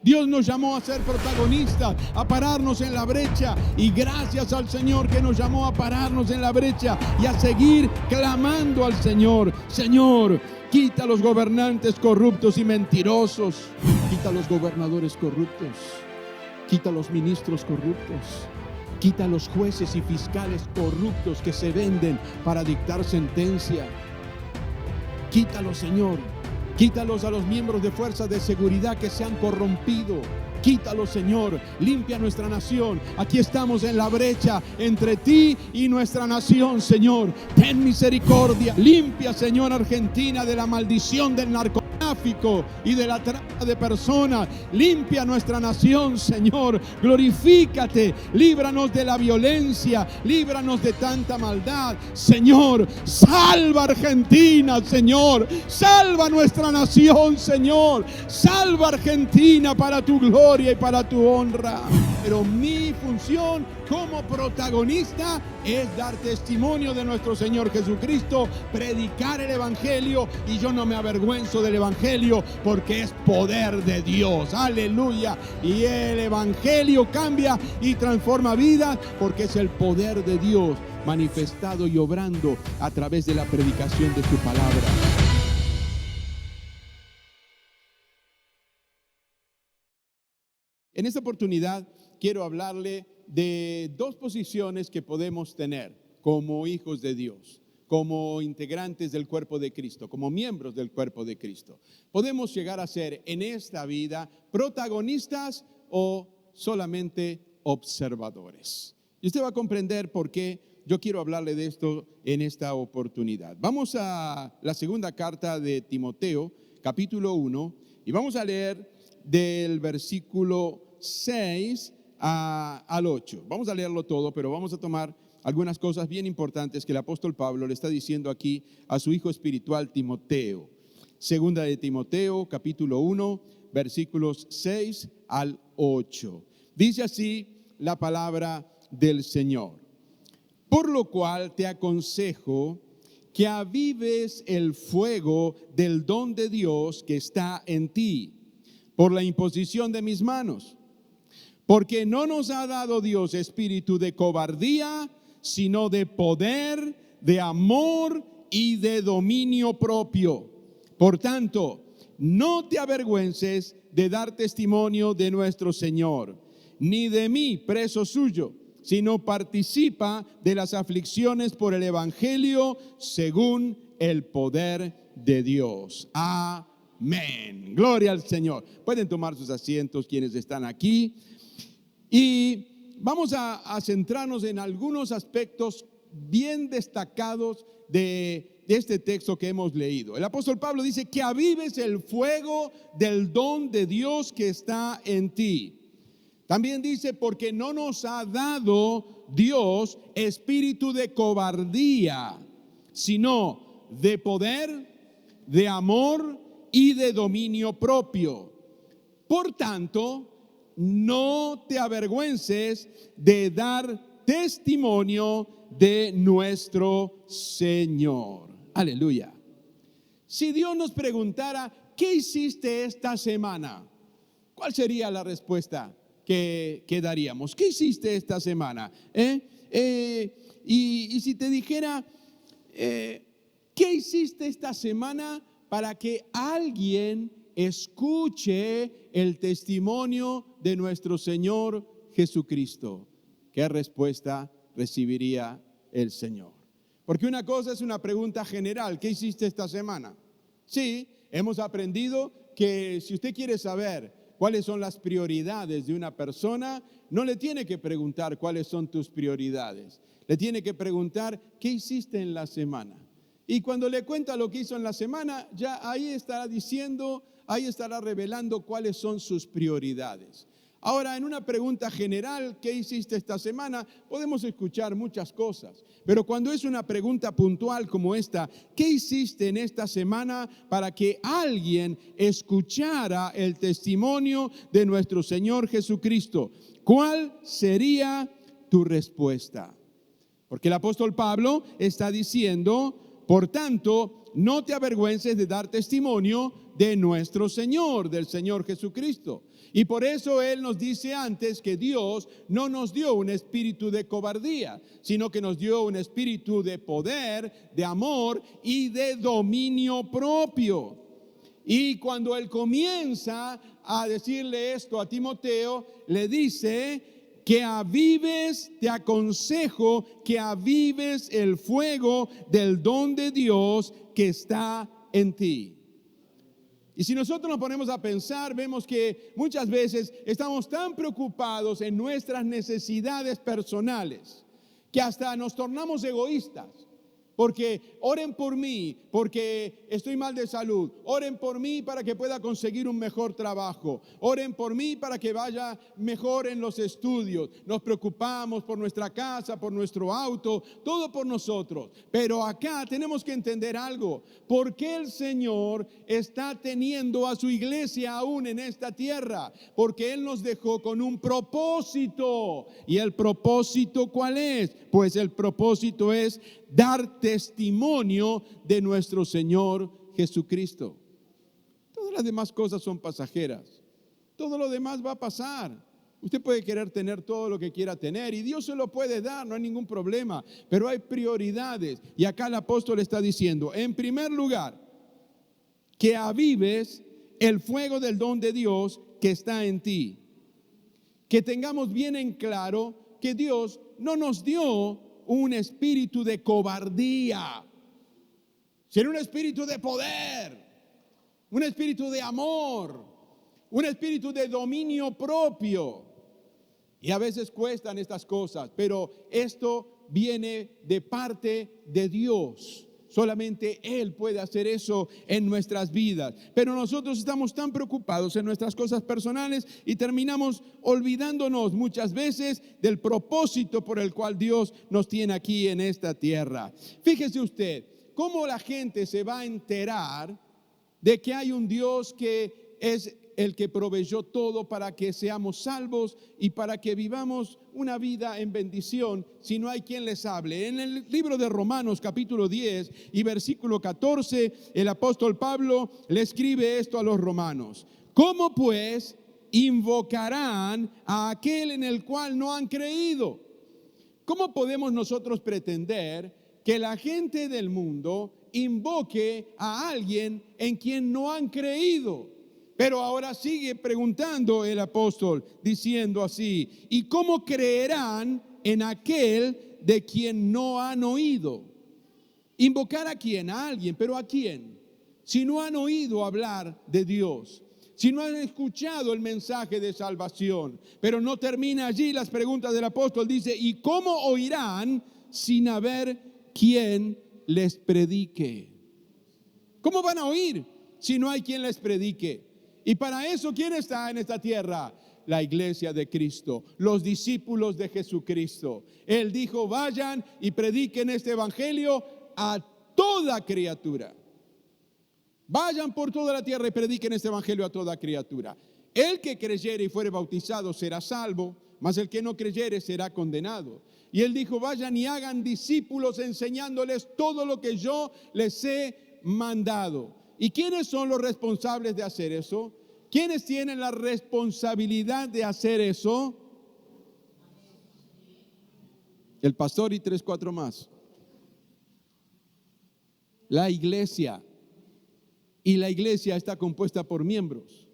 Dios nos llamó a ser protagonistas, a pararnos en la brecha. Y gracias al Señor que nos llamó a pararnos en la brecha y a seguir clamando al Señor. Señor, quita a los gobernantes corruptos y mentirosos. Quita a los gobernadores corruptos. Quita a los ministros corruptos. Quita a los jueces y fiscales corruptos que se venden para dictar sentencia. Quítalos, Señor. Quítalos a los miembros de fuerzas de seguridad que se han corrompido. Quítalos, Señor. Limpia nuestra nación. Aquí estamos en la brecha entre ti y nuestra nación, Señor. Ten misericordia. Limpia, Señor, Argentina de la maldición del narcotráfico y de la trata de personas. Limpia nuestra nación, Señor. Glorifícate. Líbranos de la violencia. Líbranos de tanta maldad. Señor, salva Argentina, Señor. Salva nuestra nación, Señor. Salva Argentina para tu gloria y para tu honra. Pero mi función como protagonista es dar testimonio de nuestro Señor Jesucristo, predicar el Evangelio, y yo no me avergüenzo del Evangelio porque es poder de Dios. Aleluya. Y el Evangelio cambia y transforma vidas porque es el poder de Dios manifestado y obrando a través de la predicación de su palabra. En esta oportunidad quiero hablarle de dos posiciones que podemos tener como hijos de Dios, como integrantes del cuerpo de Cristo, como miembros del cuerpo de Cristo. Podemos llegar a ser en esta vida protagonistas o solamente observadores. Y usted va a comprender por qué yo quiero hablarle de esto en esta oportunidad. Vamos a la segunda carta de Timoteo, capítulo 1, y vamos a leer del versículo 6 al 8. Vamos a leerlo todo, pero vamos a tomar algunas cosas bien importantes que el apóstol Pablo le está diciendo aquí a su hijo espiritual Timoteo. Segunda de Timoteo, capítulo 1, versículos 6 al 8. Dice así la palabra del Señor. Por lo cual te aconsejo que avives el fuego del don de Dios que está en ti, por la imposición de mis manos. Porque no nos ha dado Dios espíritu de cobardía, sino de poder, de amor y de dominio propio. Por tanto, no te avergüences de dar testimonio de nuestro Señor, ni de mí, preso suyo, sino participa de las aflicciones por el Evangelio según el poder de Dios. Amén. Gloria al Señor. Pueden tomar sus asientos quienes están aquí. Y vamos a centrarnos en algunos aspectos bien destacados de este texto que hemos leído. El apóstol Pablo dice que avives el fuego del don de Dios que está en ti. También dice, porque no nos ha dado Dios espíritu de cobardía, sino de poder, de amor y de dominio propio. Por tanto, no te avergüences de dar testimonio de nuestro Señor. Aleluya. Si Dios nos preguntara, ¿qué hiciste esta semana? ¿Cuál sería la respuesta que daríamos? ¿Qué hiciste esta semana? Y si te dijera, ¿qué hiciste esta semana para que alguien escuche el testimonio de nuestro Señor Jesucristo? ¿Qué respuesta recibiría el Señor? Porque una cosa es una pregunta general, ¿qué hiciste esta semana? Sí, hemos aprendido que si usted quiere saber cuáles son las prioridades de una persona, no le tiene que preguntar cuáles son tus prioridades, le tiene que preguntar qué hiciste en la semana. Y cuando le cuenta lo que hizo en la semana, ya ahí estará diciendo, ahí estará revelando cuáles son sus prioridades. Ahora, en una pregunta general, ¿qué hiciste esta semana? Podemos escuchar muchas cosas, pero cuando es una pregunta puntual como esta, ¿qué hiciste en esta semana para que alguien escuchara el testimonio de nuestro Señor Jesucristo? ¿Cuál sería tu respuesta? Porque el apóstol Pablo está diciendo, por tanto, no te avergüences de dar testimonio de nuestro Señor, del Señor Jesucristo. Y por eso Él nos dice antes que Dios no nos dio un espíritu de cobardía, sino que nos dio un espíritu de poder, de amor y de dominio propio. Y cuando Él comienza a decirle esto a Timoteo, le dice que avives, te aconsejo que avives el fuego del don de Dios que está en ti. Y si nosotros nos ponemos a pensar, vemos que muchas veces estamos tan preocupados en nuestras necesidades personales que hasta nos tornamos egoístas. Porque oren por mí, porque estoy mal de salud. Oren por mí para que pueda conseguir un mejor trabajo. Oren por mí para que vaya mejor en los estudios. Nos preocupamos por nuestra casa, por nuestro auto, todo por nosotros. Pero acá tenemos que entender algo. ¿Por qué el Señor está teniendo a su iglesia aún en esta tierra? Porque Él nos dejó con un propósito. ¿Y el propósito cuál es? Pues el propósito es dar testimonio de nuestro Señor Jesucristo. Todas las demás cosas son pasajeras. Todo lo demás va a pasar. Usted puede querer tener todo lo que quiera tener y Dios se lo puede dar, no hay ningún problema. Pero hay prioridades. Y acá el apóstol está diciendo, en primer lugar, que avives el fuego del don de Dios que está en ti. Que tengamos bien en claro que Dios no nos dio un espíritu de cobardía, sino un espíritu de poder, un espíritu de amor, un espíritu de dominio propio. Y a veces cuestan estas cosas, pero esto viene de parte de Dios. Solamente Él puede hacer eso en nuestras vidas. Pero nosotros estamos tan preocupados en nuestras cosas personales y terminamos olvidándonos muchas veces del propósito por el cual Dios nos tiene aquí en esta tierra. Fíjese usted, cómo la gente se va a enterar de que hay un Dios que es el que proveyó todo para que seamos salvos y para que vivamos una vida en bendición si no hay quien les hable. En el libro de Romanos capítulo 10 y versículo 14, el apóstol Pablo le escribe esto a los romanos. ¿Cómo pues invocarán a aquel en el cual no han creído? ¿Cómo podemos nosotros pretender que la gente del mundo invoque a alguien en quien no han creído? Pero ahora sigue preguntando el apóstol, diciendo así, ¿y cómo creerán en aquel de quien no han oído? ¿Invocar a quién? A alguien, pero ¿a quién? Si no han oído hablar de Dios, si no han escuchado el mensaje de salvación. Pero no termina allí las preguntas del apóstol, dice, ¿y cómo oirán sin haber quien les predique? ¿Cómo van a oír si no hay quien les predique? Y para eso, ¿quién está en esta tierra? La iglesia de Cristo, los discípulos de Jesucristo. Él dijo, vayan y prediquen este evangelio a toda criatura. Vayan por toda la tierra y prediquen este evangelio a toda criatura. El que creyere y fuere bautizado será salvo, mas el que no creyere será condenado. Y Él dijo, vayan y hagan discípulos enseñándoles todo lo que yo les he mandado. ¿Y quiénes son los responsables de hacer eso? ¿Quiénes tienen la responsabilidad de hacer eso? El pastor y 3, 4 más. La iglesia. Y la iglesia está compuesta por miembros,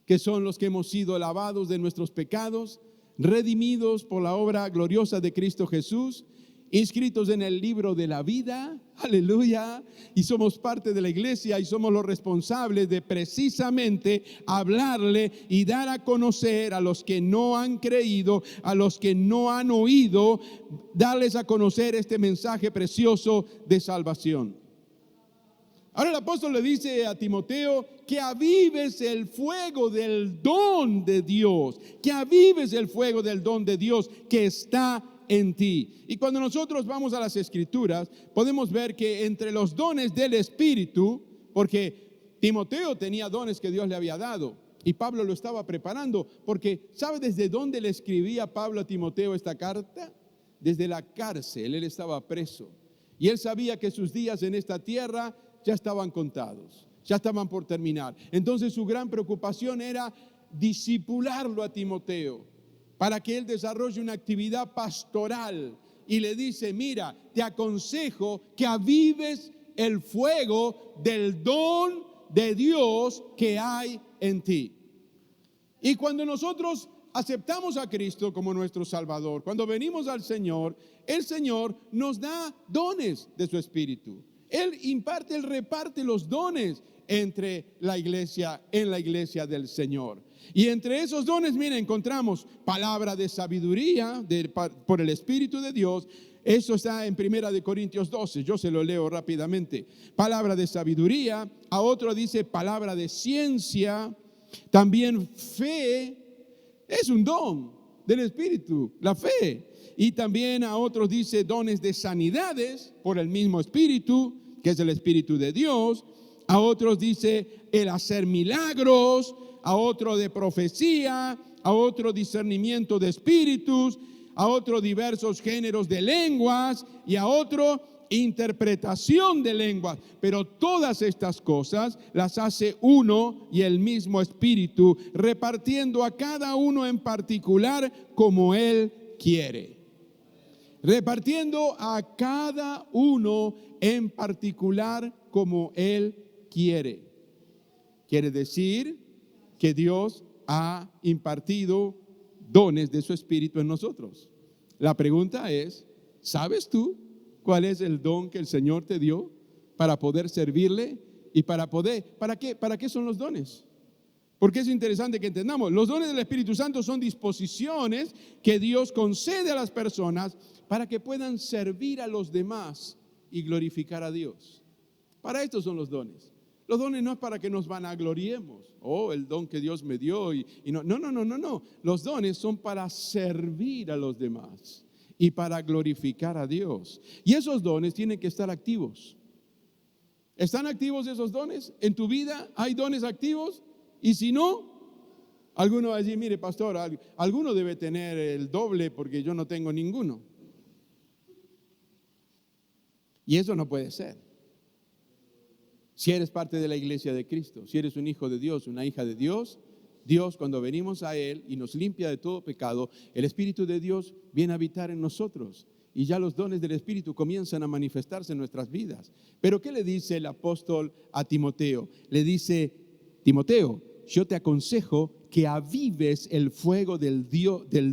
que son los que hemos sido lavados de nuestros pecados, redimidos por la obra gloriosa de Cristo Jesús, inscritos en el libro de la vida, aleluya, y somos parte de la iglesia y somos los responsables de precisamente hablarle y dar a conocer a los que no han creído, a los que no han oído, darles a conocer este mensaje precioso de salvación. Ahora el apóstol le dice a Timoteo que avives el fuego del don de Dios, que avives el fuego del don de Dios que está en ti. Y cuando nosotros vamos a las Escrituras, podemos ver que entre los dones del Espíritu, porque Timoteo tenía dones que Dios le había dado, y Pablo lo estaba preparando, porque ¿sabe desde dónde le escribía Pablo a Timoteo esta carta? Desde la cárcel, él estaba preso, y él sabía que sus días en esta tierra ya estaban contados. Ya estaban por terminar. Entonces su gran preocupación era discipularlo a Timoteo para que él desarrolle una actividad pastoral. Y le dice, mira, te aconsejo que avives el fuego del don de Dios que hay en ti. Y cuando nosotros aceptamos a Cristo como nuestro Salvador, cuando venimos al Señor, el Señor nos da dones de su Espíritu. Él imparte, Él reparte los dones entre la iglesia, en la iglesia del Señor. Y entre esos dones, miren, encontramos palabra de sabiduría por el Espíritu de Dios. Eso está en 1 Corintios 12, yo se lo leo rápidamente. Palabra de sabiduría, a otro dice palabra de ciencia, también fe, es un don del Espíritu, la fe. Y también a otros dice dones de sanidades por el mismo Espíritu, que es el Espíritu de Dios. A otros dice el hacer milagros, a otro de profecía, a otro discernimiento de espíritus, a otro diversos géneros de lenguas y a otro interpretación de lenguas. Pero todas estas cosas las hace uno y el mismo Espíritu, repartiendo a cada uno en particular como Él quiere. Repartiendo a cada uno en particular como Él quiere. Quiere decir que Dios ha impartido dones de su Espíritu en nosotros. La pregunta es, ¿sabes tú cuál es el don que el Señor te dio para poder servirle y para qué son los dones? Porque es interesante que entendamos, los dones del Espíritu Santo son disposiciones que Dios concede a las personas para que puedan servir a los demás y glorificar a Dios. Para esto son los dones. Los dones no es para que nos vanagloriemos. El don que Dios me dio. No. Los dones son para servir a los demás y para glorificar a Dios. Y esos dones tienen que estar activos. ¿Están activos esos dones? ¿En tu vida hay dones activos? Y si no, alguno va a decir, mire pastor, alguno debe tener el doble porque yo no tengo ninguno. Y eso no puede ser. Si eres parte de la iglesia de Cristo, si eres un hijo de Dios, una hija de Dios, Dios cuando venimos a Él y nos limpia de todo pecado, el Espíritu de Dios viene a habitar en nosotros y ya los dones del Espíritu comienzan a manifestarse en nuestras vidas. Pero ¿qué le dice el apóstol a Timoteo? Le dice, Timoteo, yo te aconsejo que avives el fuego del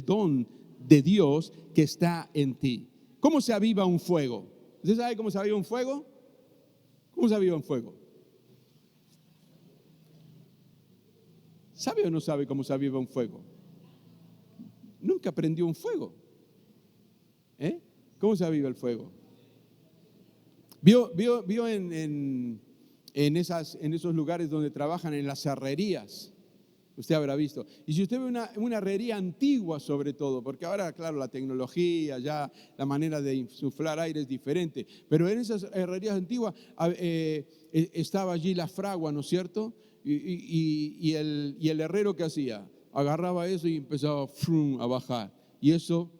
don de Dios que está en ti. ¿Cómo se aviva un fuego? ¿Usted sabe cómo se aviva un fuego? ¿Cómo se aviva un fuego? ¿Sabe o no sabe cómo se aviva un fuego? Nunca prendió un fuego. ¿Cómo se aviva el fuego? Vio en esos lugares donde trabajan en las herrerías. Usted habrá visto. Y si usted ve una herrería antigua sobre todo, porque ahora, claro, la tecnología, ya la manera de insuflar aire es diferente, pero en esas herrerías antiguas estaba allí la fragua, ¿no es cierto? Y el herrero, ¿qué hacía? Agarraba eso y empezaba a bajar. Y eso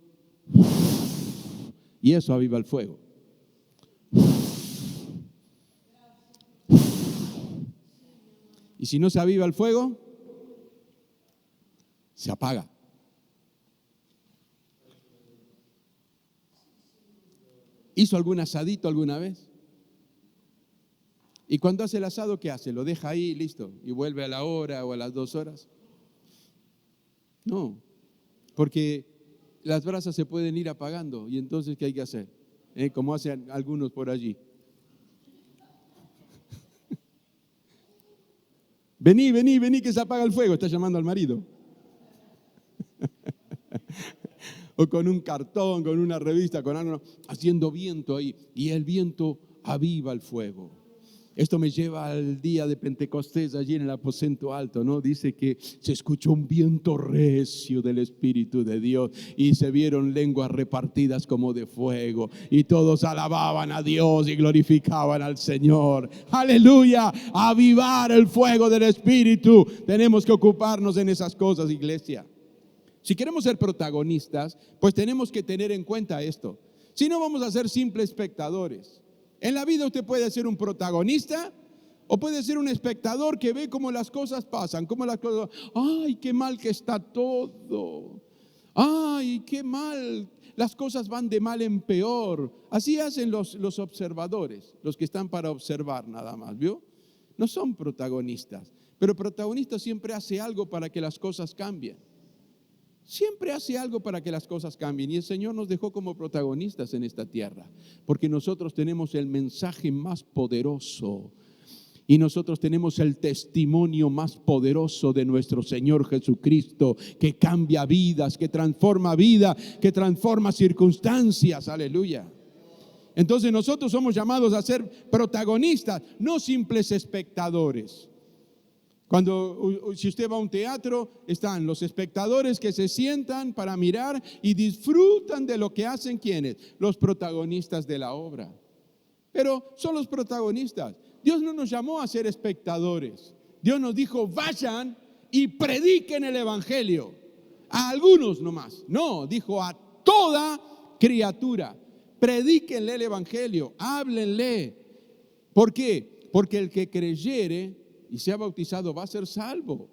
aviva el fuego. Y si no se aviva el fuego, se apaga. ¿Hizo algún asadito alguna vez? Y cuando hace el asado, ¿qué hace? ¿Lo deja ahí, listo? ¿Y vuelve a la hora o a las 2 horas? No, porque las brasas se pueden ir apagando. ¿Y entonces qué hay que hacer? Como hacen algunos por allí. Vení, que se apaga el fuego. Está llamando al marido. O con un cartón, con una revista, con algo, haciendo viento ahí. Y el viento aviva el fuego. Esto me lleva al día de Pentecostés allí en el aposento alto, ¿no? Dice que se escuchó un viento recio del Espíritu de Dios y se vieron lenguas repartidas como de fuego y todos alababan a Dios y glorificaban al Señor. ¡Aleluya! Avivar el fuego del Espíritu. Tenemos que ocuparnos en esas cosas, iglesia. Si queremos ser protagonistas, pues tenemos que tener en cuenta esto. Si no, vamos a ser simples espectadores. En la vida usted puede ser un protagonista O puede ser un espectador que ve cómo las cosas pasan, cómo las cosas, ay, qué mal que está todo. Ay, qué mal, las cosas van de mal en peor. Así hacen los observadores, los que están para observar nada más, ¿vio? No son protagonistas, pero protagonista siempre hace algo para que las cosas cambien. Siempre hace algo para que las cosas cambien. Y el Señor nos dejó como protagonistas en esta tierra, porque nosotros tenemos el mensaje más poderoso. Y nosotros tenemos el testimonio más poderoso de nuestro Señor Jesucristo, que cambia vidas, que transforma vida, que transforma circunstancias. Aleluya. Entonces nosotros somos llamados a ser protagonistas, no simples espectadores. Si usted va a un teatro, están los espectadores que se sientan para mirar y disfrutan de lo que hacen, ¿quiénes? Los protagonistas de la obra. Pero son los protagonistas. Dios no nos llamó a ser espectadores. Dios nos dijo, vayan y prediquen el evangelio. A algunos nomás. No, dijo a toda criatura. Predíquenle el evangelio, háblenle. ¿Por qué? Porque el que creyere y sea bautizado va a ser salvo.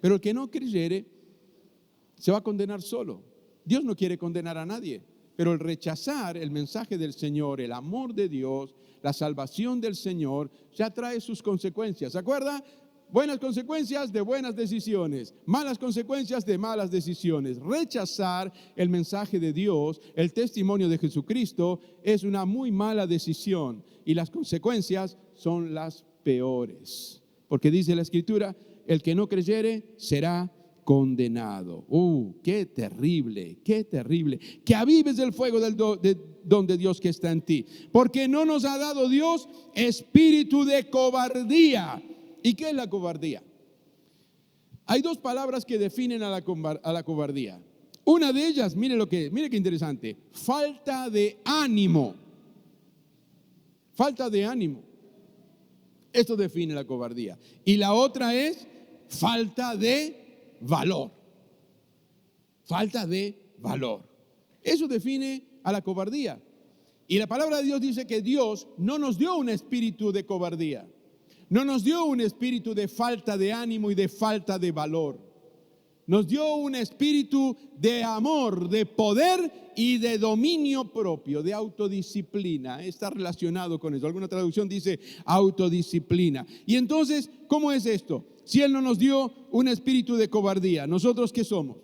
Pero el que no creyere se va a condenar solo. Dios no quiere condenar a nadie. Pero el rechazar el mensaje del Señor, el amor de Dios, la salvación del Señor, ya trae sus consecuencias. ¿Se acuerda? Buenas consecuencias de buenas decisiones, malas consecuencias de malas decisiones. Rechazar el mensaje de Dios, el testimonio de Jesucristo, es una muy mala decisión. Y las consecuencias son las peores. Porque dice la Escritura, el que no creyere será condenado. Qué terrible, qué terrible. Que avives el fuego del don de Dios que está en ti. Porque no nos ha dado Dios espíritu de cobardía. ¿Y qué es la cobardía? Hay dos palabras que definen a la cobardía. Una de ellas, mire qué interesante, falta de ánimo. Falta de ánimo. Esto define la cobardía. Y la otra es falta de valor. Falta de valor. Eso define a la cobardía. Y la palabra de Dios dice que Dios no nos dio un espíritu de cobardía. No nos dio un espíritu de falta de ánimo y de falta de valor. Nos dio un espíritu de amor, de poder y de dominio propio, de autodisciplina. Está relacionado con eso. Alguna traducción dice autodisciplina. Y entonces, ¿cómo es esto? Si Él no nos dio un espíritu de cobardía, ¿nosotros qué somos?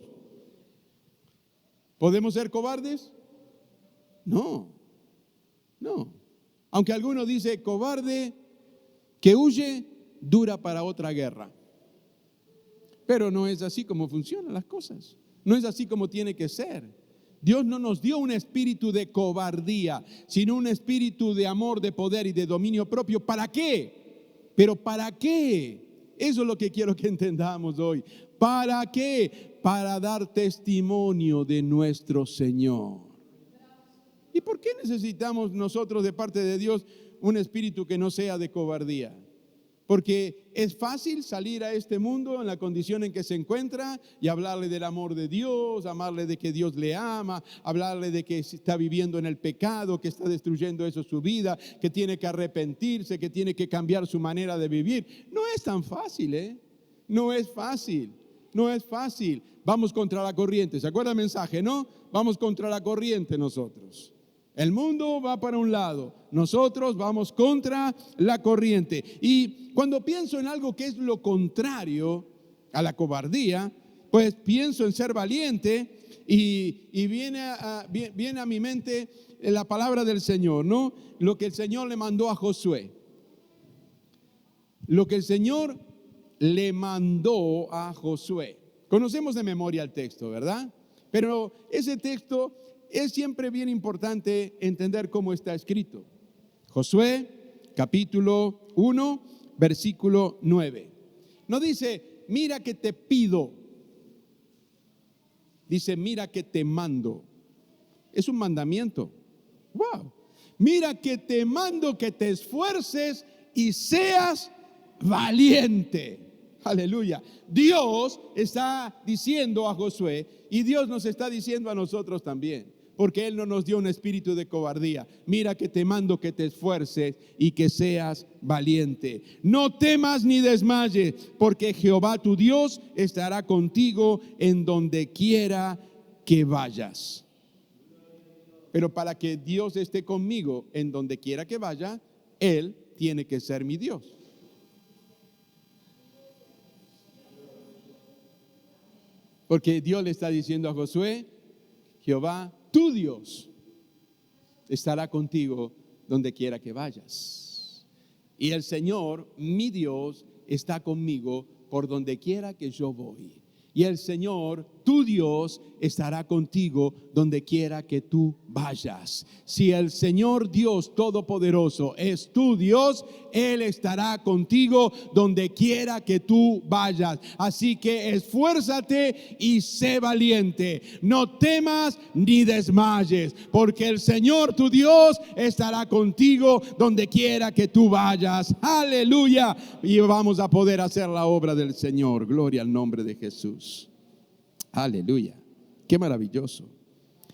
¿Podemos ser cobardes? No. Aunque alguno dice cobarde que huye, dura para otra guerra. Pero no es así como funcionan las cosas. No es así como tiene que ser. Dios no nos dio un espíritu de cobardía, sino un espíritu de amor, de poder y de dominio propio. ¿Para qué? Pero ¿para qué? Eso es lo que quiero que entendamos hoy. ¿Para qué? Para dar testimonio de nuestro Señor. ¿Y por qué necesitamos nosotros de parte de Dios un espíritu que no sea de cobardía? Porque es fácil salir a este mundo en la condición en que se encuentra y hablarle del amor de Dios, hablarle de que Dios le ama, hablarle de que está viviendo en el pecado, que está destruyendo eso su vida, que tiene que arrepentirse, que tiene que cambiar su manera de vivir. No es tan fácil, ¿eh? No es fácil. Vamos contra la corriente. ¿Se acuerda el mensaje, no? Vamos contra la corriente nosotros. El mundo va para un lado, nosotros vamos contra la corriente. Y cuando pienso en algo que es lo contrario a la cobardía, pues pienso en ser valiente y viene a mi mente la palabra del Señor, ¿no? Lo que el Señor le mandó a Josué. Lo que el Señor le mandó a Josué. Conocemos de memoria el texto, ¿verdad? Pero ese texto es siempre bien importante entender cómo está escrito. Josué, capítulo 1, versículo 9. No dice, mira que te pido. Dice, mira que te mando. Es un mandamiento. Wow. Mira que te mando que te esfuerces y seas valiente. Aleluya. Dios está diciendo a Josué y Dios nos está diciendo a nosotros también. Porque Él no nos dio un espíritu de cobardía. Mira que te mando que te esfuerces y que seas valiente. No temas ni desmayes, porque Jehová tu Dios estará contigo en donde quiera que vayas. Pero para que Dios esté conmigo en donde quiera que vaya, Él tiene que ser mi Dios. Porque Dios le está diciendo a Josué, Jehová, tu Dios, estará contigo donde quiera que vayas. Y el Señor, mi Dios, está conmigo por donde quiera que yo voy. Y el Señor, tu Dios, estará contigo donde quiera que tú vayas. Si el Señor Dios Todopoderoso es tu Dios, Él estará contigo donde quiera que tú vayas. Así que esfuérzate y sé valiente. No temas ni desmayes, porque el Señor tu Dios estará contigo donde quiera que tú vayas. Aleluya. Y vamos a poder hacer la obra del Señor. Gloria al nombre de Jesús. Aleluya. Qué maravilloso.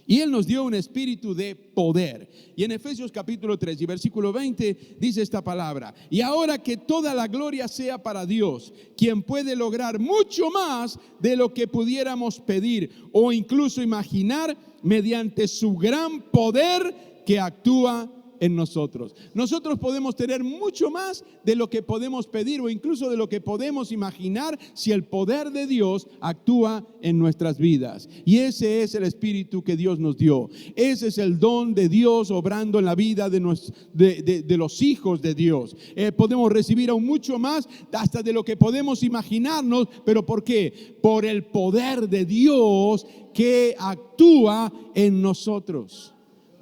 Y Él nos dio un espíritu de poder. Y en Efesios capítulo 3 y versículo 20 dice esta palabra: y ahora que toda la gloria sea para Dios, quien puede lograr mucho más de lo que pudiéramos pedir o incluso imaginar, mediante su gran poder que actúa en nosotros. Nosotros podemos tener mucho más de lo que podemos pedir o incluso de lo que podemos imaginar si el poder de Dios actúa en nuestras vidas. Y ese es el espíritu que Dios nos dio. Ese es el don de Dios obrando en la vida de los hijos de Dios. Podemos recibir aún mucho más hasta de lo que podemos imaginarnos. ¿Pero por qué? Por el poder de Dios que actúa en nosotros.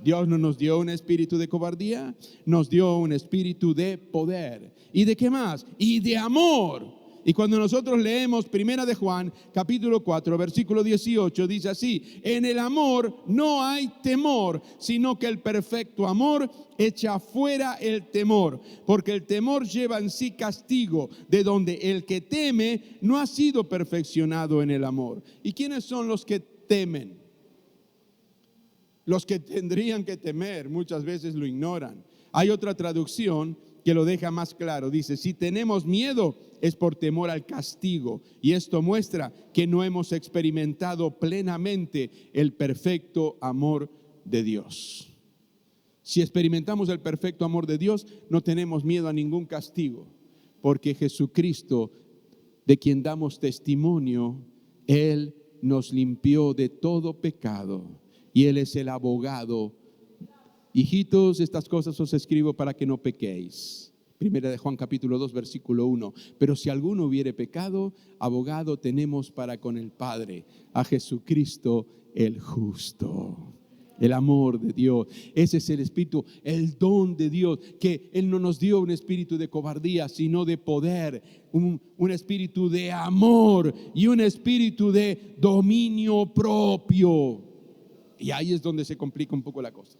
Dios no nos dio un espíritu de cobardía, nos dio un espíritu de poder. ¿Y de qué más? Y de amor. Y cuando nosotros leemos Primera de Juan, capítulo 4, versículo 18, dice así: en el amor no hay temor, sino que el perfecto amor echa fuera el temor, porque el temor lleva en sí castigo, de donde el que teme no ha sido perfeccionado en el amor. ¿Y quiénes son los que temen? Los que tendrían que temer muchas veces lo ignoran. Hay otra traducción que lo deja más claro. Dice: si tenemos miedo es por temor al castigo. Y esto muestra que no hemos experimentado plenamente el perfecto amor de Dios. Si experimentamos el perfecto amor de Dios, no tenemos miedo a ningún castigo, porque Jesucristo, de quien damos testimonio, Él nos limpió de todo pecado. Y Él es el abogado. Hijitos, estas cosas os escribo para que no pequéis. Primera de Juan capítulo 2 versículo 1. Pero si alguno hubiere pecado, abogado tenemos para con el Padre, a Jesucristo el justo. El amor de Dios, ese es el espíritu, el don de Dios, que Él no nos dio un espíritu de cobardía, sino de poder, un espíritu de amor y un espíritu de dominio propio. Y ahí es donde se complica un poco la cosa.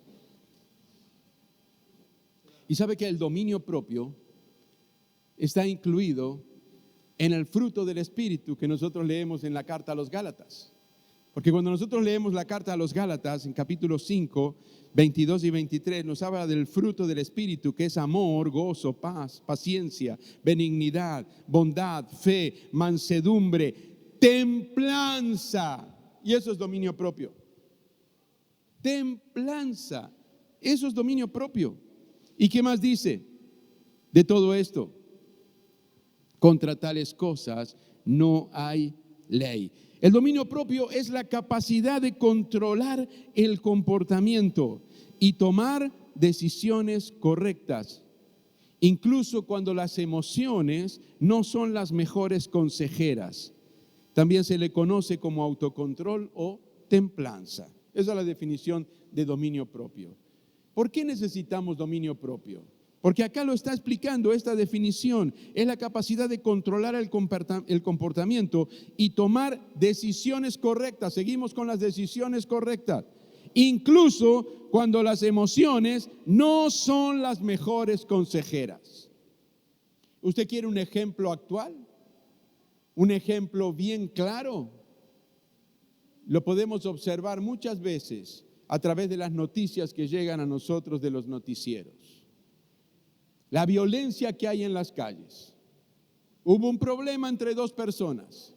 Y sabe que el dominio propio está incluido en el fruto del Espíritu que nosotros leemos en la carta a los Gálatas. Porque cuando nosotros leemos la carta a los Gálatas, en capítulo 5, 22 y 23, nos habla del fruto del Espíritu, que es amor, gozo, paz, paciencia, benignidad, bondad, fe, mansedumbre, templanza. Y eso es dominio propio. Templanza, eso es dominio propio. ¿Y qué más dice de todo esto? Contra tales cosas no hay ley. El dominio propio es la capacidad de controlar el comportamiento y tomar decisiones correctas, incluso cuando las emociones no son las mejores consejeras. También se le conoce como autocontrol o templanza. Esa es la definición de dominio propio. ¿Por qué necesitamos dominio propio? Porque acá lo está explicando esta definición. Es la capacidad de controlar el comportamiento y tomar decisiones correctas. Seguimos con las decisiones correctas. Incluso cuando las emociones no son las mejores consejeras. ¿Usted quiere un ejemplo actual? ¿Un ejemplo bien claro? Lo podemos observar muchas veces a través de las noticias que llegan a nosotros de los noticieros. La violencia que hay en las calles. Hubo un problema entre dos personas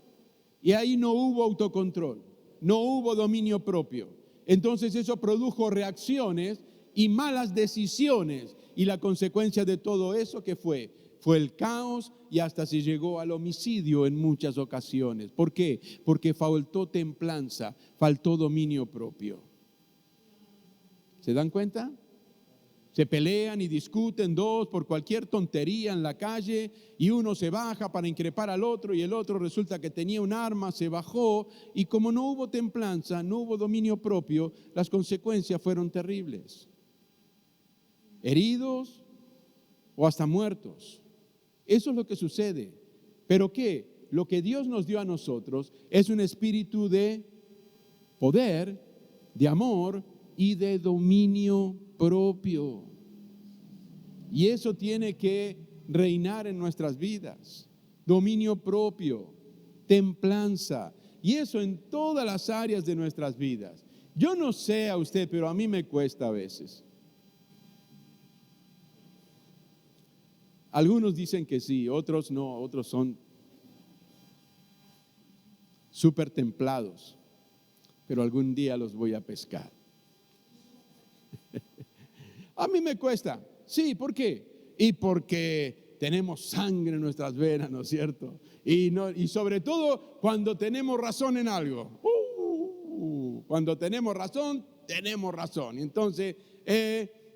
y ahí no hubo autocontrol, no hubo dominio propio. Entonces eso produjo reacciones y malas decisiones, y la consecuencia de todo eso, ¿qué fue? Fue el caos y hasta se llegó al homicidio en muchas ocasiones. ¿Por qué? Porque faltó templanza, faltó dominio propio. ¿Se dan cuenta? Se pelean y discuten dos por cualquier tontería en la calle y uno se baja para increpar al otro y el otro resulta que tenía un arma, se bajó, y como no hubo templanza, no hubo dominio propio, las consecuencias fueron terribles. Heridos o hasta muertos. Eso es lo que sucede. ¿Pero qué? Lo que Dios nos dio a nosotros es un espíritu de poder, de amor y de dominio propio. Y eso tiene que reinar en nuestras vidas. Dominio propio, templanza. Y eso en todas las áreas de nuestras vidas. Yo no sé a usted, pero a mí me cuesta a veces. Algunos dicen que sí, otros no, otros son súper templados, pero algún día los voy a pescar. A mí me cuesta, sí, ¿por qué? Y porque tenemos sangre en nuestras venas, ¿no es cierto? Y sobre todo cuando tenemos razón en algo. Cuando tenemos razón, tenemos razón. Entonces,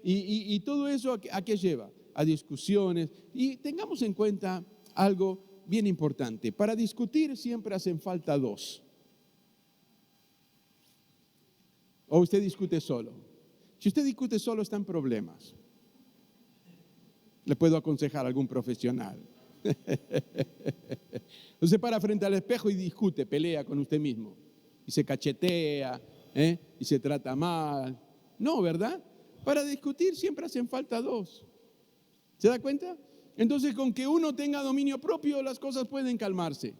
y todo eso, ¿a qué lleva? A discusiones. Y tengamos en cuenta algo bien importante. Para discutir siempre hacen falta dos. ¿O usted discute solo? Si usted discute solo, está en problemas. Le puedo aconsejar a algún profesional. Usted para frente al espejo y discute, pelea con usted mismo. Y se cachetea, y se trata mal. No, ¿verdad? Para discutir siempre hacen falta dos. ¿Se da cuenta? Entonces, con que uno tenga dominio propio, las cosas pueden calmarse.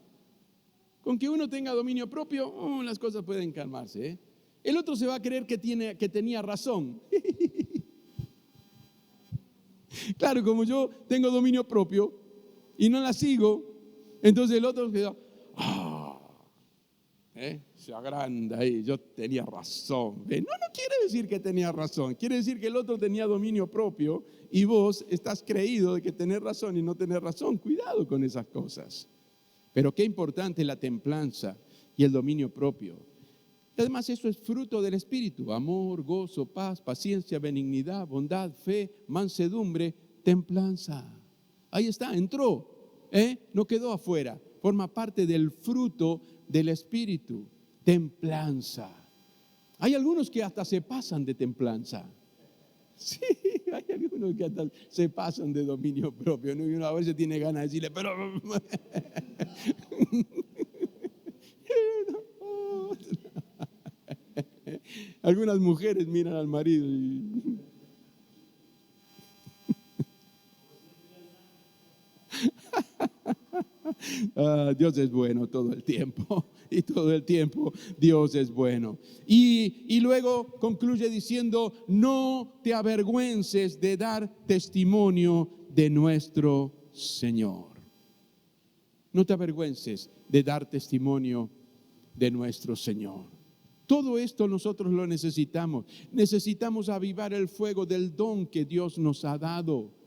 Con que uno tenga dominio propio, las cosas pueden calmarse. El otro se va a creer que tenía razón. Claro, como yo tengo dominio propio y no la sigo, entonces el otro queda, se agranda ahí, yo tenía razón. No quiere decir que tenía razón, quiere decir que el otro tenía dominio propio y vos estás creído de que tenés razón y no tenés razón. Cuidado con esas cosas. Pero qué importante es la templanza y el dominio propio. Además, eso es fruto del Espíritu: amor, gozo, paz, paciencia, benignidad, bondad, fe, mansedumbre, templanza. Ahí está, entró, no quedó afuera, forma parte del fruto del Espíritu, templanza. Hay algunos que hasta se pasan de templanza. Sí, hay algunos que hasta se pasan de dominio propio, ¿no? Y uno a veces tiene ganas de decirle, pero... Algunas mujeres miran al marido y... Dios es bueno todo el tiempo, y todo el tiempo Dios es bueno. Y luego concluye diciendo, no te avergüences de dar testimonio de nuestro Señor. No te avergüences de dar testimonio de nuestro Señor. Todo esto nosotros lo necesitamos. Necesitamos avivar el fuego del don que Dios nos ha dado.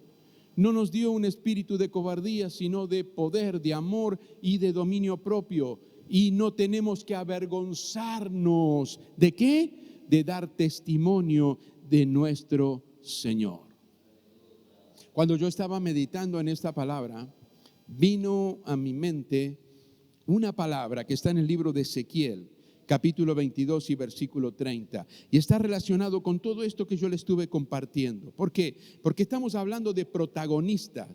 No nos dio un espíritu de cobardía, sino de poder, de amor y de dominio propio. Y no tenemos que avergonzarnos. ¿De qué? De dar testimonio de nuestro Señor. Cuando yo estaba meditando en esta palabra, vino a mi mente una palabra que está en el libro de Ezequiel, capítulo 22 y versículo 30. Y está relacionado con todo esto que yo le estuve compartiendo. ¿Por qué? Porque estamos hablando de protagonistas,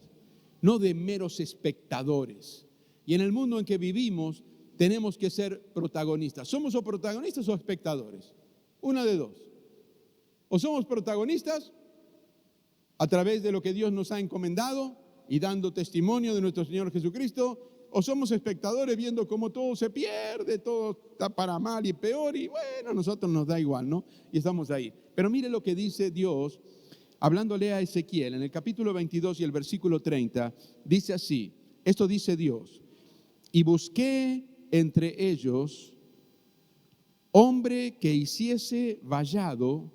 no de meros espectadores. Y en el mundo en que vivimos tenemos que ser protagonistas. ¿Somos o protagonistas o espectadores? Una de dos. O somos protagonistas a través de lo que Dios nos ha encomendado y dando testimonio de nuestro Señor Jesucristo, o somos espectadores viendo cómo todo se pierde, todo está para mal y peor, y bueno, a nosotros nos da igual, ¿no? Y estamos ahí. Pero mire lo que dice Dios, hablándole a Ezequiel, en el capítulo 22 y el versículo 30, dice así, esto dice Dios, y busqué entre ellos hombre que hiciese vallado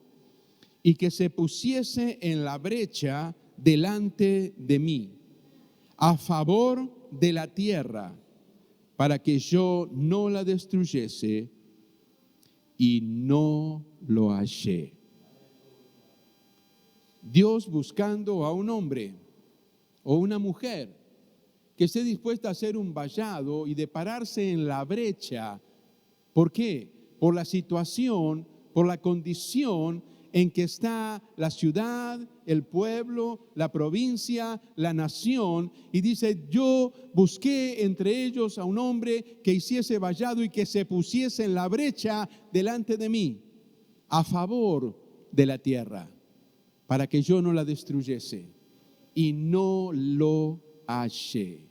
y que se pusiese en la brecha delante de mí, a favor de la tierra, para que yo no la destruyese, y no lo hallé. Dios buscando a un hombre o una mujer que esté dispuesta a hacer un vallado y de pararse en la brecha. ¿Por qué? Por la situación, por la condición en que está la ciudad, el pueblo, la provincia, la nación. Y dice, yo busqué entre ellos a un hombre que hiciese vallado y que se pusiese en la brecha delante de mí, a favor de la tierra, para que yo no la destruyese, y no lo hallé.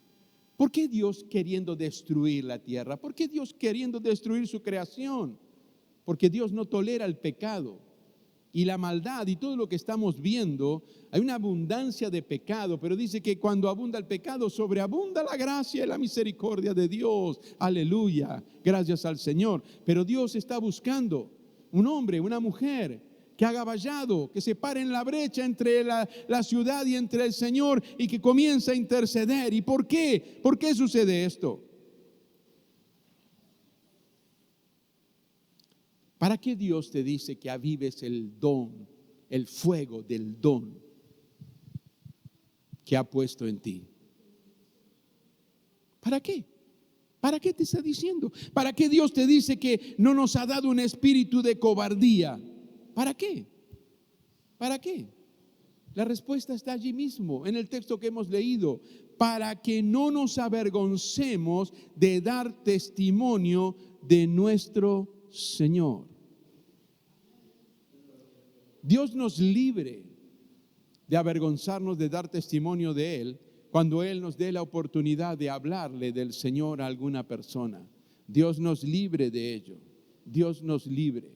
¿Por qué Dios queriendo destruir la tierra? ¿Por qué Dios queriendo destruir su creación? Porque Dios no tolera el pecado y la maldad y todo lo que estamos viendo. Hay una abundancia de pecado, pero dice que cuando abunda el pecado, sobreabunda la gracia y la misericordia de Dios. Aleluya, gracias al Señor. Pero Dios está buscando un hombre, una mujer que haga vallado, que se pare en la brecha entre la ciudad y entre el Señor y que comience a interceder. ¿Y por qué? ¿Por qué sucede esto? ¿Para qué Dios te dice que avives el don, el fuego del don que ha puesto en ti? ¿Para qué? ¿Para qué te está diciendo? ¿Para qué Dios te dice que no nos ha dado un espíritu de cobardía? ¿Para qué? ¿Para qué? La respuesta está allí mismo, en el texto que hemos leído. Para que no nos avergoncemos de dar testimonio de nuestro Señor. Dios nos libre de avergonzarnos de dar testimonio de Él cuando Él nos dé la oportunidad de hablarle del Señor a alguna persona. Dios nos libre de ello. Dios nos libre.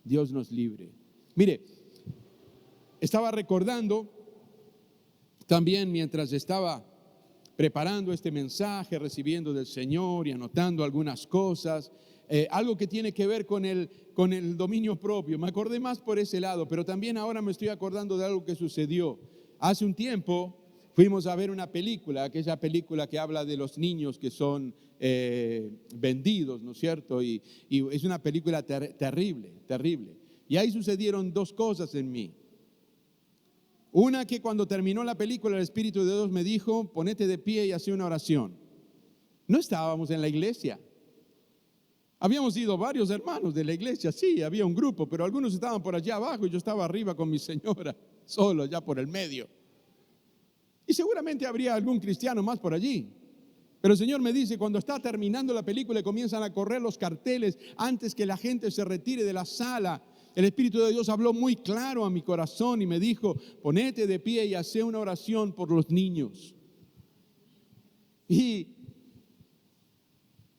Dios nos libre. Mire, estaba recordando también mientras estaba preparando este mensaje, recibiendo del Señor y anotando algunas cosas, algo que tiene que ver con el dominio propio. Me acordé más por ese lado, pero también ahora me estoy acordando de algo que sucedió. Hace un tiempo fuimos a ver una película, aquella película que habla de los niños que son vendidos, ¿no es cierto? Y es una película terrible, terrible. Y ahí sucedieron dos cosas en mí. Una, que cuando terminó la película, el Espíritu de Dios me dijo, ponete de pie y hace una oración. No estábamos en la iglesia. Habíamos ido varios hermanos de la iglesia, sí, había un grupo, pero algunos estaban por allá abajo y yo estaba arriba con mi señora, solo, ya por el medio. Y seguramente habría algún cristiano más por allí. Pero el Señor me dice, cuando está terminando la película y comienzan a correr los carteles antes que la gente se retire de la sala, el Espíritu de Dios habló muy claro a mi corazón y me dijo, ponete de pie y hace una oración por los niños. Y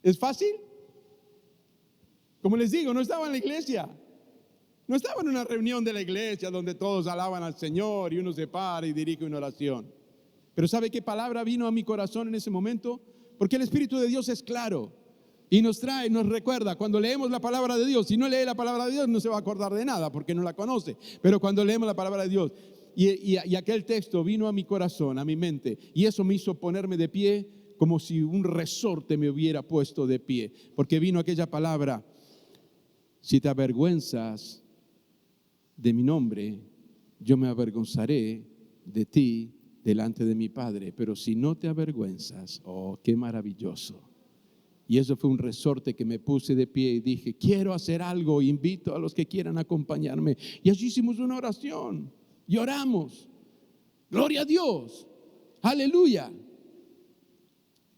¿es fácil? Como les digo, no estaba en la iglesia. No estaba en una reunión de la iglesia donde todos alaban al Señor y uno se para y dirige una oración. Pero ¿sabe qué palabra vino a mi corazón en ese momento? Porque el Espíritu de Dios es claro y nos trae, nos recuerda. Cuando leemos la palabra de Dios, si no lee la palabra de Dios no se va a acordar de nada porque no la conoce. Pero cuando leemos la palabra de Dios y aquel texto vino a mi corazón, a mi mente, y eso me hizo ponerme de pie como si un resorte me hubiera puesto de pie. Porque vino aquella palabra, si te avergüenzas de mi nombre, yo me avergonzaré de ti delante de mi Padre. Pero si no te avergüenzas, oh, qué maravilloso. Y eso fue un resorte que me puse de pie y dije, quiero hacer algo, invito a los que quieran acompañarme. Y allí hicimos una oración y oramos. Gloria a Dios, aleluya.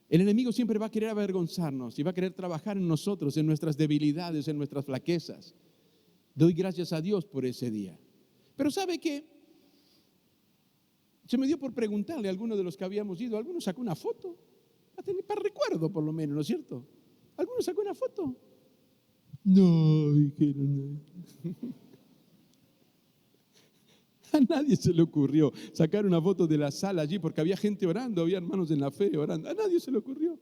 El enemigo siempre va a querer avergonzarnos y va a querer trabajar en nosotros, en nuestras debilidades, en nuestras flaquezas. Doy gracias a Dios por ese día. Pero ¿sabe qué? Se me dio por preguntarle a alguno de los que habíamos ido. Alguno sacó una foto. para recuerdo por lo menos, ¿no es cierto? ¿Alguno sacó una foto? No, dijeron. A nadie se le ocurrió sacar una foto de la sala allí porque había gente orando, había hermanos en la fe orando. A nadie se le ocurrió.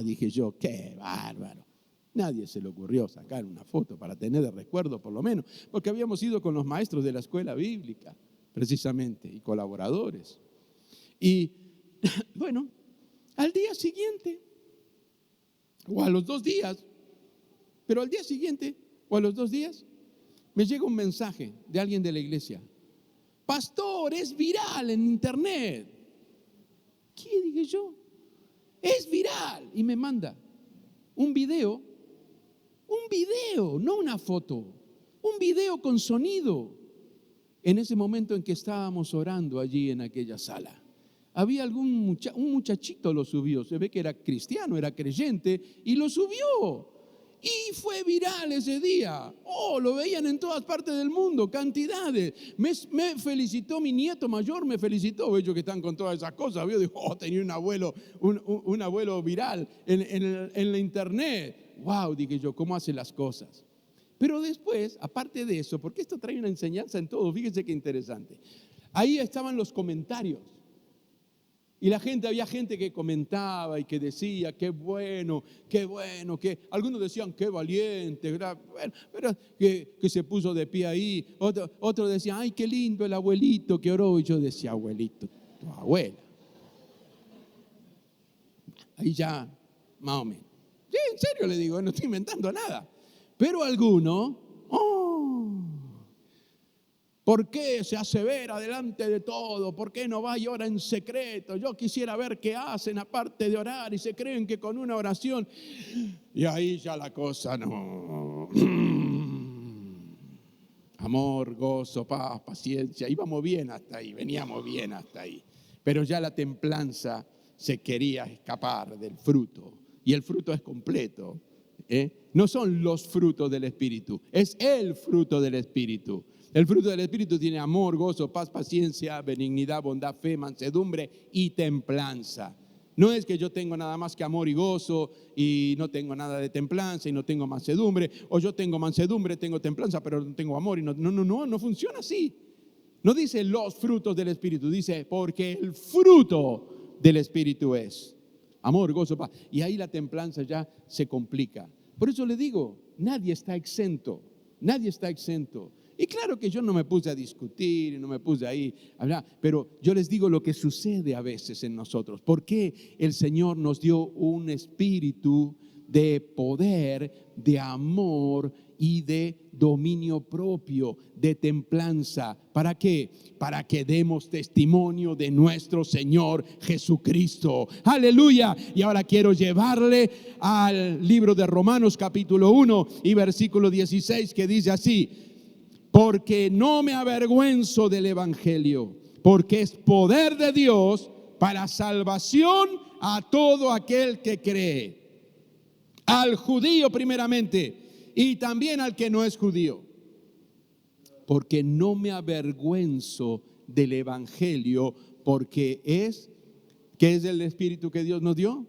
Dije yo, qué bárbaro. Nadie se le ocurrió sacar una foto para tener de recuerdo por lo menos, porque habíamos ido con los maestros de la escuela bíblica, precisamente, y colaboradores. Y bueno, al día siguiente, o a los 2 días, pero al día siguiente, o a los 2 días, me llega un mensaje de alguien de la iglesia. Pastor, es viral en internet. ¿Qué dije yo? Es viral. Y me manda un video, no una foto, un video con sonido. En ese momento en que estábamos orando allí en aquella sala, había un muchachito lo subió, se ve que era cristiano, era creyente, y lo subió. Y fue viral ese día. Lo veían en todas partes del mundo, cantidades. Me felicitó mi nieto mayor, me felicitó. Ellos que están con todas esas cosas. Yo digo, tenía un abuelo viral en la internet. Wow, dije yo, ¿cómo hace las cosas? Pero después, aparte de eso, porque esto trae una enseñanza en todo, fíjense qué interesante. Ahí estaban los comentarios. Y había gente que comentaba y que decía, qué bueno, que algunos decían, qué valiente, pero que se puso de pie ahí. Otro decía, ay, qué lindo el abuelito que oró. Y yo decía, abuelito, tu abuela. Ahí ya, más o menos. Sí, en serio le digo, no estoy inventando nada. Pero alguno, ¿por qué se asevera delante de todo? ¿Por qué no va y ora en secreto? Yo quisiera ver qué hacen aparte de orar y se creen que con una oración. Y ahí ya la cosa no. Amor, gozo, paz, paciencia. Íbamos bien hasta ahí, veníamos bien hasta ahí. Pero ya la templanza se quería escapar del fruto. Y el fruto es completo. No son los frutos del Espíritu, es el fruto del Espíritu. El fruto del Espíritu tiene amor, gozo, paz, paciencia, benignidad, bondad, fe, mansedumbre y templanza. No es que yo tengo nada más que amor y gozo y no tengo nada de templanza y no tengo mansedumbre, o yo tengo mansedumbre, tengo templanza, pero no tengo amor y no funciona así. No dice los frutos del Espíritu, dice porque el fruto del Espíritu es amor, gozo, paz. Y ahí la templanza ya se complica. Por eso le digo, nadie está exento. Y claro que yo no me puse a discutir, no me puse ahí a hablar, pero yo les digo lo que sucede a veces en nosotros. ¿Por qué el Señor nos dio un espíritu de poder, de amor y de dominio propio, de templanza? ¿Para qué? Para que demos testimonio de nuestro Señor Jesucristo. ¡Aleluya! Y ahora quiero llevarle al libro de Romanos capítulo 1 y versículo 16, que dice así: porque no me avergüenzo del evangelio, porque es poder de Dios para salvación a todo aquel que cree, al judío primeramente y también al que no es judío. Porque no me avergüenzo del evangelio, porque ¿qué es el espíritu que Dios nos dio?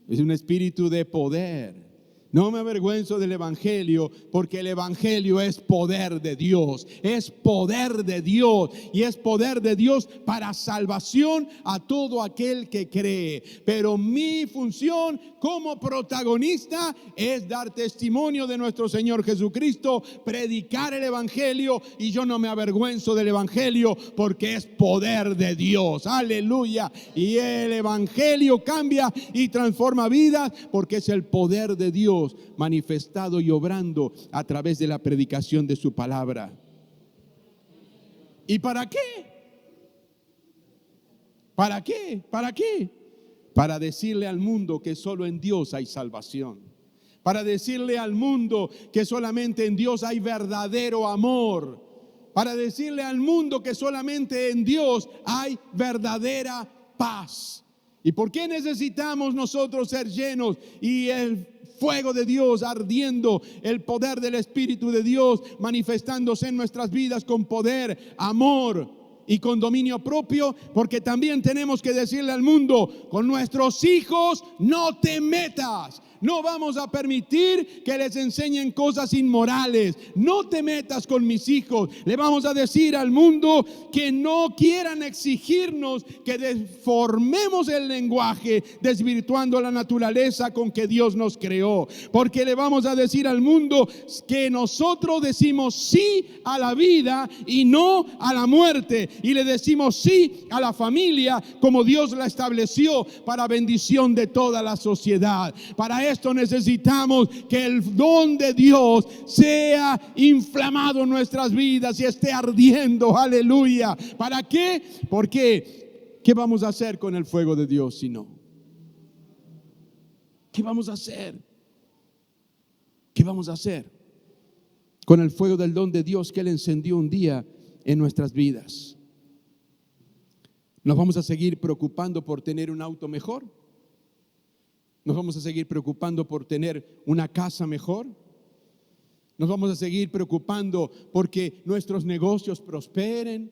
Es un espíritu de poder. No me avergüenzo del evangelio, porque el evangelio es poder de Dios. Es poder de Dios. Y es poder de Dios para salvación a todo aquel que cree. Pero mi función como protagonista es dar testimonio de nuestro Señor Jesucristo, predicar el evangelio. Y yo no me avergüenzo del evangelio, porque es poder de Dios. Aleluya. Y el evangelio cambia y transforma vidas, porque es el poder de Dios manifestado y obrando a través de la predicación de su palabra. ¿Y para qué? ¿Para qué? ¿Para qué? Para decirle al mundo que solo en Dios hay salvación. Para decirle al mundo que solamente en Dios hay verdadero amor. Para decirle al mundo que solamente en Dios hay verdadera paz. ¿Y por qué necesitamos nosotros ser llenos y el fuego de Dios ardiendo, el poder del Espíritu de Dios manifestándose en nuestras vidas con poder, amor? y con dominio propio, porque también tenemos que decirle al mundo: con nuestros hijos no te metas. No vamos a permitir que les enseñen cosas inmorales. No te metas con mis hijos. Le vamos a decir al mundo que no quieran exigirnos que deformemos el lenguaje, desvirtuando la naturaleza con que Dios nos creó. Porque le vamos a decir al mundo que nosotros decimos sí a la vida y no a la muerte. Y le decimos sí a la familia como Dios la estableció para bendición de toda la sociedad. Para esto necesitamos que el don de Dios sea inflamado en nuestras vidas y esté ardiendo. Aleluya. ¿Para qué? Porque ¿qué vamos a hacer con el fuego de Dios si no? ¿Qué vamos a hacer? ¿Qué vamos a hacer con el fuego del don de Dios que Él encendió un día en nuestras vidas? ¿Nos vamos a seguir preocupando por tener un auto mejor? ¿Nos vamos a seguir preocupando por tener una casa mejor? ¿Nos vamos a seguir preocupando porque nuestros negocios prosperen?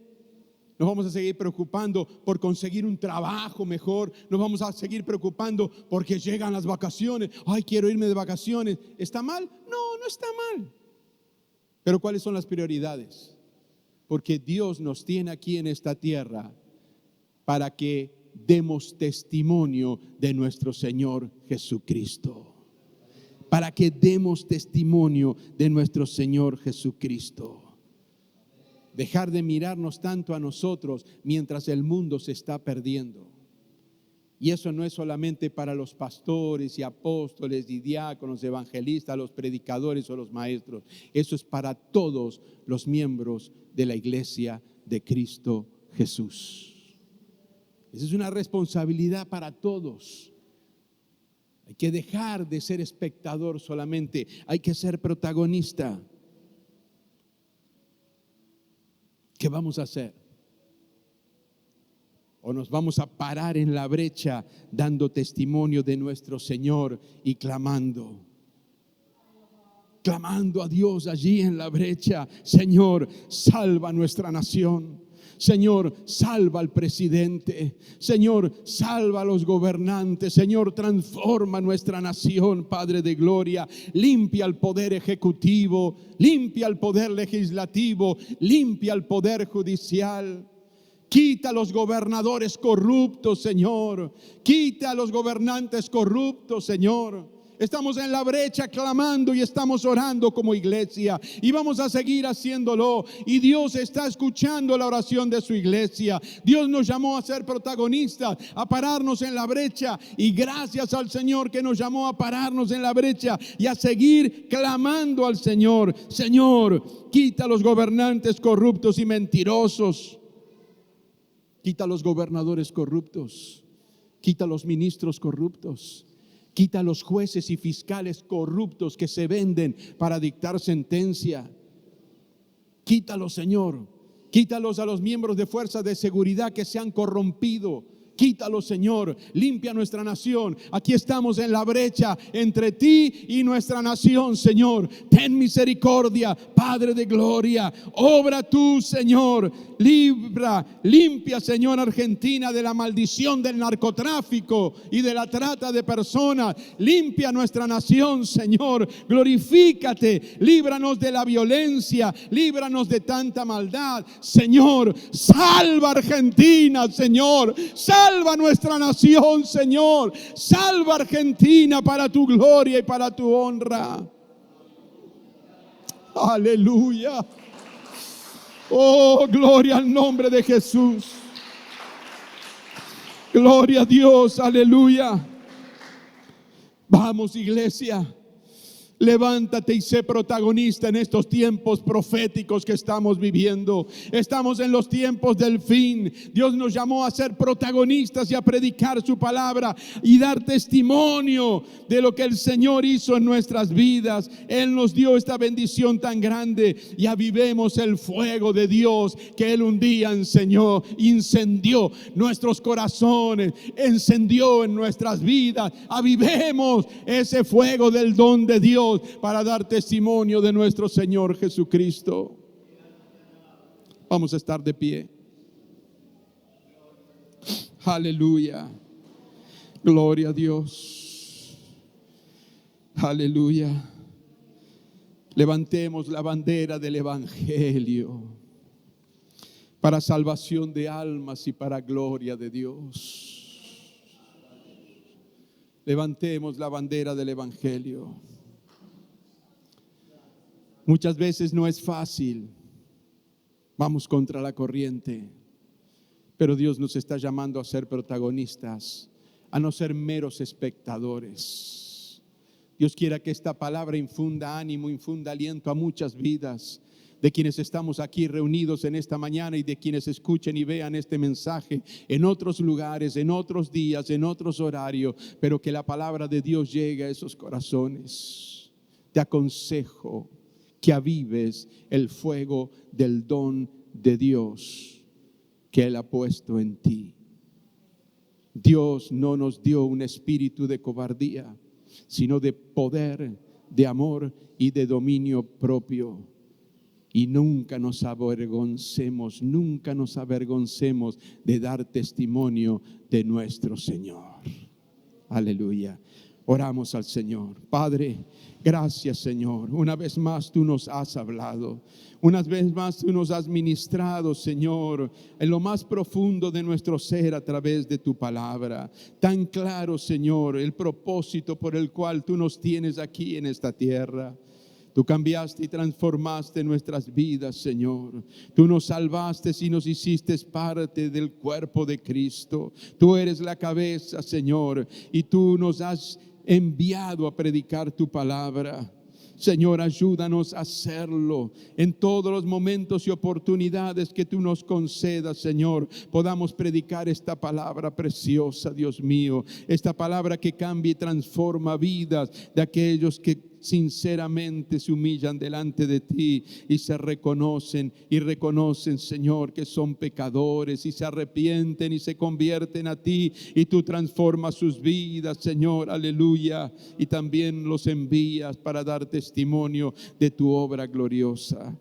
¿Nos vamos a seguir preocupando por conseguir un trabajo mejor? ¿Nos vamos a seguir preocupando porque llegan las vacaciones? Ay, quiero irme de vacaciones. ¿Está mal? No, no está mal. Pero ¿cuáles son las prioridades? Porque Dios nos tiene aquí en esta tierra para que demos testimonio de nuestro Señor Jesucristo. Para que demos testimonio de nuestro Señor Jesucristo. Dejar de mirarnos tanto a nosotros mientras el mundo se está perdiendo. Y eso no es solamente para los pastores y apóstoles y diáconos, evangelistas, los predicadores o los maestros. Eso es para todos los miembros de la iglesia de Cristo Jesús. Esa es una responsabilidad para todos. Hay que dejar de ser espectador solamente, hay que ser protagonista. ¿Qué vamos a hacer? ¿O nos vamos a parar en la brecha dando testimonio de nuestro Señor y clamando a Dios allí en la brecha? Señor, salva nuestra nación. Señor, salva al presidente. Señor, salva a los gobernantes. Señor, transforma nuestra nación, Padre de gloria. Limpia el poder ejecutivo, limpia el poder legislativo, limpia el poder judicial. Quita a los gobernadores corruptos, Señor. Quita a los gobernantes corruptos, Señor. Estamos en la brecha clamando y estamos orando como iglesia y vamos a seguir haciéndolo, y Dios está escuchando la oración de su iglesia. Dios nos llamó a ser protagonistas, a pararnos en la brecha, y gracias al Señor que nos llamó a pararnos en la brecha y a seguir clamando al Señor. Señor, quita a los gobernantes corruptos y mentirosos. Quita a los gobernadores corruptos. Quita a los ministros corruptos. Quita a los jueces y fiscales corruptos que se venden para dictar sentencia. Quítalos, Señor. Quítalos a los miembros de fuerzas de seguridad que se han corrompido. Quítalo, Señor. Limpia nuestra nación. Aquí estamos en la brecha entre ti y nuestra nación, Señor. Ten misericordia, Padre de gloria. Obra tú, Señor. Limpia, Señor, Argentina de la maldición del narcotráfico y de la trata de personas. Limpia nuestra nación, Señor. Glorifícate. Líbranos de la violencia. Líbranos de tanta maldad, Señor. Salva Argentina, Señor. Salva nuestra nación, Señor. Salva Argentina para tu gloria y para tu honra. Aleluya. Oh, gloria al nombre de Jesús. Gloria a Dios, aleluya. Vamos, iglesia. Levántate y sé protagonista en estos tiempos proféticos que estamos viviendo. Estamos en los tiempos del fin. Dios nos llamó a ser protagonistas y a predicar su palabra y dar testimonio de lo que el Señor hizo en nuestras vidas. Él nos dio esta bendición tan grande y avivemos el fuego de Dios que Él un día incendió nuestros corazones, encendió en nuestras vidas. Avivemos ese fuego del don de Dios para dar testimonio de nuestro Señor Jesucristo. Vamos a estar de pie. Aleluya. Gloria a Dios. Aleluya. Levantemos la bandera del Evangelio para salvación de almas y para gloria de Dios. Levantemos la bandera del Evangelio. Muchas veces no es fácil. Vamos contra la corriente. Pero Dios nos está llamando a ser protagonistas, a no ser meros espectadores. Dios quiera que esta palabra infunda ánimo, infunda aliento a muchas vidas de quienes estamos aquí reunidos en esta mañana y de quienes escuchen y vean este mensaje en otros lugares, en otros días, en otros horarios, pero que la palabra de Dios llegue a esos corazones. Te aconsejo que avives el fuego del don de Dios que Él ha puesto en ti. Dios no nos dio un espíritu de cobardía, sino de poder, de amor y de dominio propio. Y nunca nos avergoncemos de dar testimonio de nuestro Señor. Aleluya. Oramos al Señor. Padre, gracias, Señor. Una vez más tú nos has hablado. Una vez más tú nos has ministrado, Señor, en lo más profundo de nuestro ser a través de tu palabra. Tan claro, Señor, el propósito por el cual tú nos tienes aquí en esta tierra. Tú cambiaste y transformaste nuestras vidas, Señor. Tú nos salvaste y nos hiciste parte del cuerpo de Cristo. Tú eres la cabeza, Señor, y tú nos has enviado a predicar tu palabra. Señor, ayúdanos a hacerlo en todos los momentos y oportunidades que tú nos concedas, Señor. Podamos predicar esta palabra preciosa, Dios mío. Esta palabra que cambia y transforma vidas de aquellos que sinceramente se humillan delante de ti y se reconocen Señor, que son pecadores y se arrepienten y se convierten a ti y tú transformas sus vidas, Señor, aleluya, y también los envías para dar testimonio de tu obra gloriosa.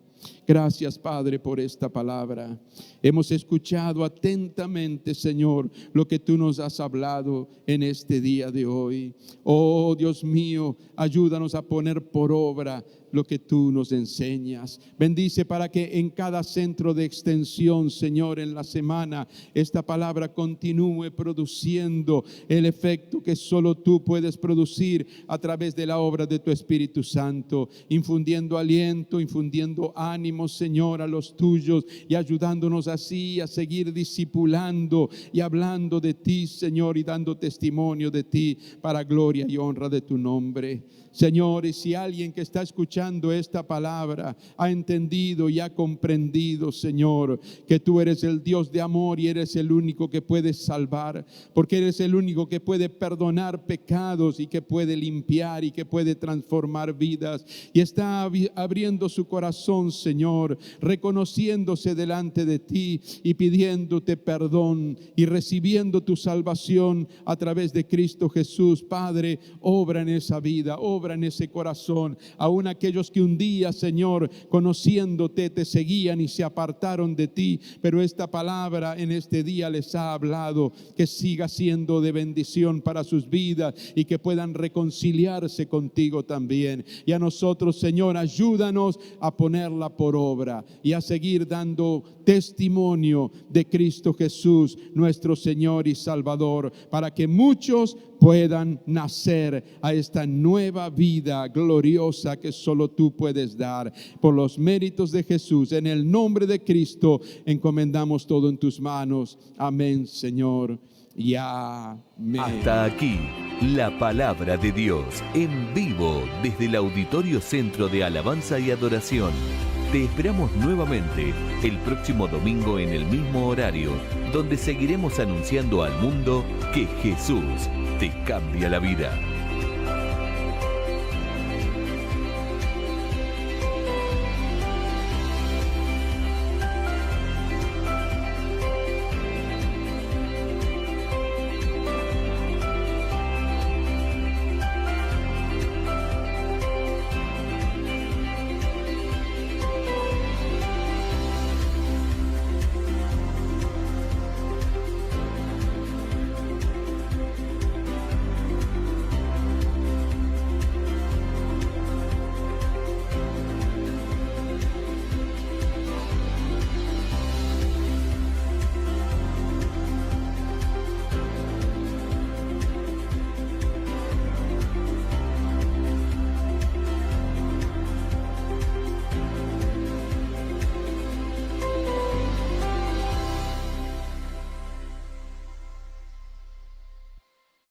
Gracias, Padre, por esta palabra. Hemos escuchado atentamente, Señor, lo que tú nos has hablado en este día de hoy. Oh, Dios mío, ayúdanos a poner por obra lo que tú nos enseñas. Bendice para que en cada centro de extensión, Señor, en la semana, esta palabra continúe produciendo el efecto que solo tú puedes producir a través de la obra de tu Espíritu Santo, infundiendo aliento, infundiendo ánimo, Señor, a los tuyos y ayudándonos así a seguir discipulando y hablando de ti, Señor, y dando testimonio de ti para gloria y honra de tu nombre. Señor, y si alguien que está escuchando esta palabra ha entendido y ha comprendido, Señor, que tú eres el Dios de amor y eres el único que puede salvar, porque eres el único que puede perdonar pecados y que puede limpiar y que puede transformar vidas, y está abriendo su corazón, Señor, reconociéndose delante de ti y pidiéndote perdón y recibiendo tu salvación a través de Cristo Jesús. Padre, obra en esa vida, obra en ese corazón. Aún aquellos que un día, Señor, conociéndote, te seguían y se apartaron de ti, pero esta palabra en este día les ha hablado, que siga siendo de bendición para sus vidas y que puedan reconciliarse contigo también. Y a nosotros, Señor, ayúdanos a ponerla por obra y a seguir dando testimonio de Cristo Jesús, nuestro Señor y Salvador, para que muchos puedan nacer a esta nueva vida gloriosa que solo tú puedes dar. Por los méritos de Jesús, en el nombre de Cristo, encomendamos todo en tus manos. Amén, Señor, y amén. Hasta aquí la palabra de Dios en vivo desde el Auditorio Centro de Alabanza y Adoración. Te esperamos nuevamente el próximo domingo en el mismo horario, donde seguiremos anunciando al mundo que Jesús te cambia la vida.